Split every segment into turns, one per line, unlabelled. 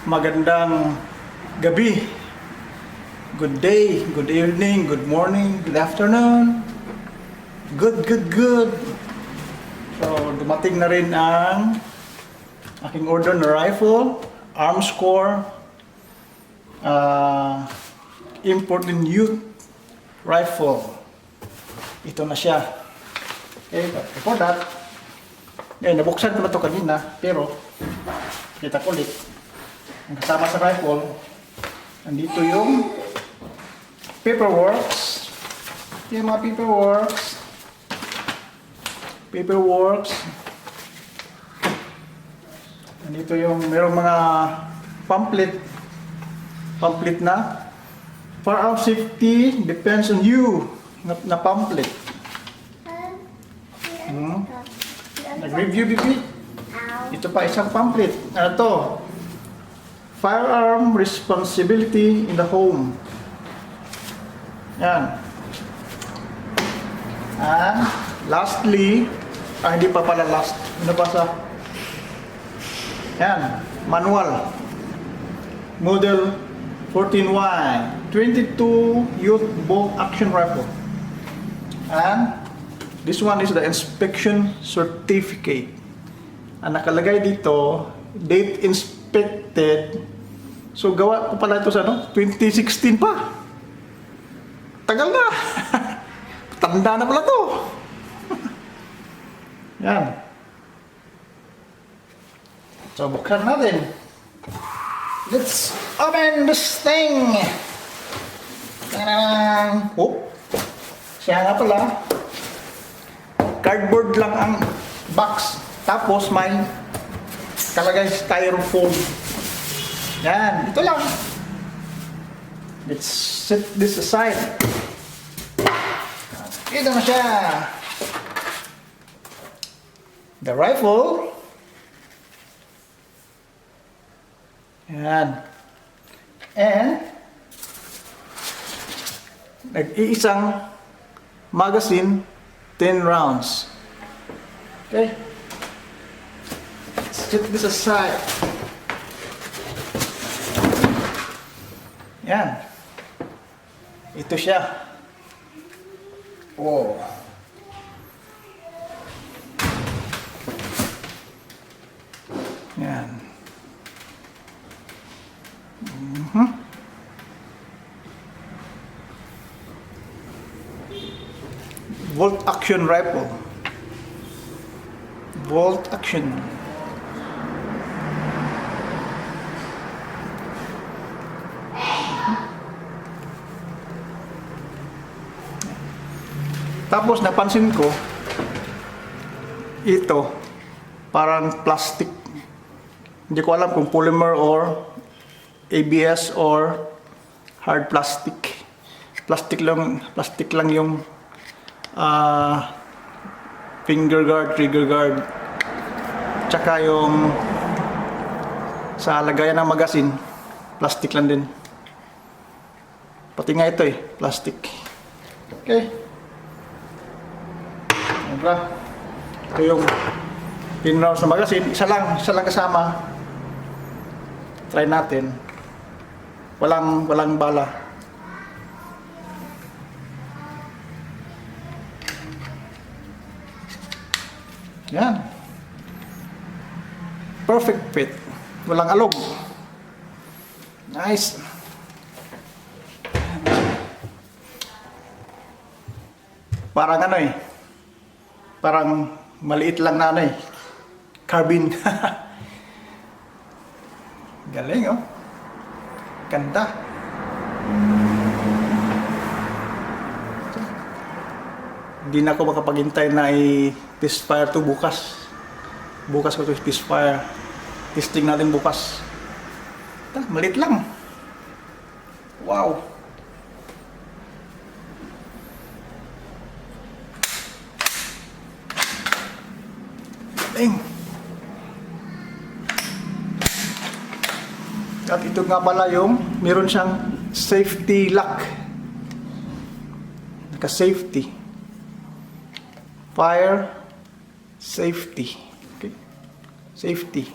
Magandang gabi, good day, good evening, good morning, good afternoon, good. So, dumating na rin ang aking order na rifle, ARMSCOR, imported youth rifle. Ito na siya. Okay, but before that, nabuksan ko na ito kanina, pero kita ko ulit. Ang kasama sa rifle, nandito yung paperworks. Yung mga paperworks. Nandito yung merong mga pamphlet na firearm safety depends on you na pamphlet. Nag-review bibi. Ito pa isang pamphlet. Ano to? Firearm responsibility in the home. Yan. And lastly, hindi pa pala last. Ano pa sa? Yan. Manual. Model 14Y. 22 youth bolt action rifle. And this one is the inspection certificate. Ang nakalagay dito, date inspected. So gawa ko pala ito sa 2016 pa. Tagal na. Tanda na pala to. Yan. So buksan natin. Let's open this thing. Tadang! Oh. Siya nga pala. Cardboard lang ang box. Tapos may kalagay styrofoam. Yan, ito lang. Let's set this aside. Ito na siya. The rifle. Yan. And nag-iisang magazine, 10 rounds. Okay. Set this aside. Yan. Ito siya. Oh. Yan. Bolt action rifle. Bolt action. Tapos napansin ko, ito, parang plastic. Hindi ko alam kung polymer or ABS or hard plastic. Plastic lang yung finger guard, trigger guard. Tsaka yung sa lagayan ng magazine, plastic lang din. Pati nga ito plastic. Okay. Ito yung pinraw sa magazine. Isa lang kasama. Try natin. Walang bala. Yan. Perfect fit. Walang alog. Nice. Parang parang maliit lang na carbine. Galing ganda. Hindi na ako makapaghintay na i-test fire to bukas. Bukas ko to test fire. Testing natin bukas. Maliit lang. Wow. At ito nga pala yung meron siyang safety lock. Naka-safety. Fire safety. Okay. Safety.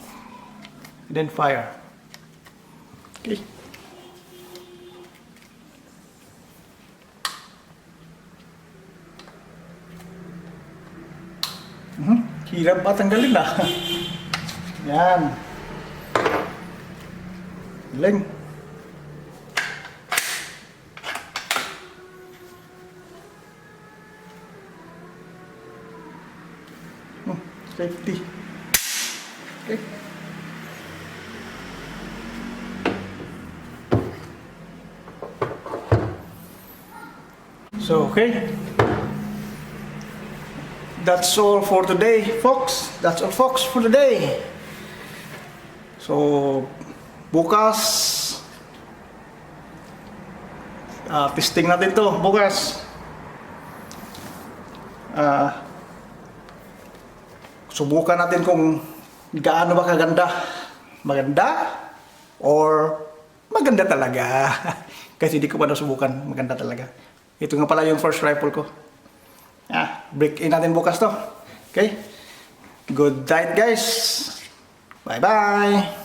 then fire. Okay. Hirap ba tanggalin na? Yan. Galing. Safety. Okay. So, okay. That's all for today, folks. That's all, folks, for today. So, bukas, testing natin to bukas. Subukan natin kung gaano ba kaganda. Maganda or maganda talaga. Kasi di ko pa nasubukan. Maganda talaga. Ito nga pala yung first rifle ko. Break in natin bukas to. Okay? Good night, guys. Bye-bye.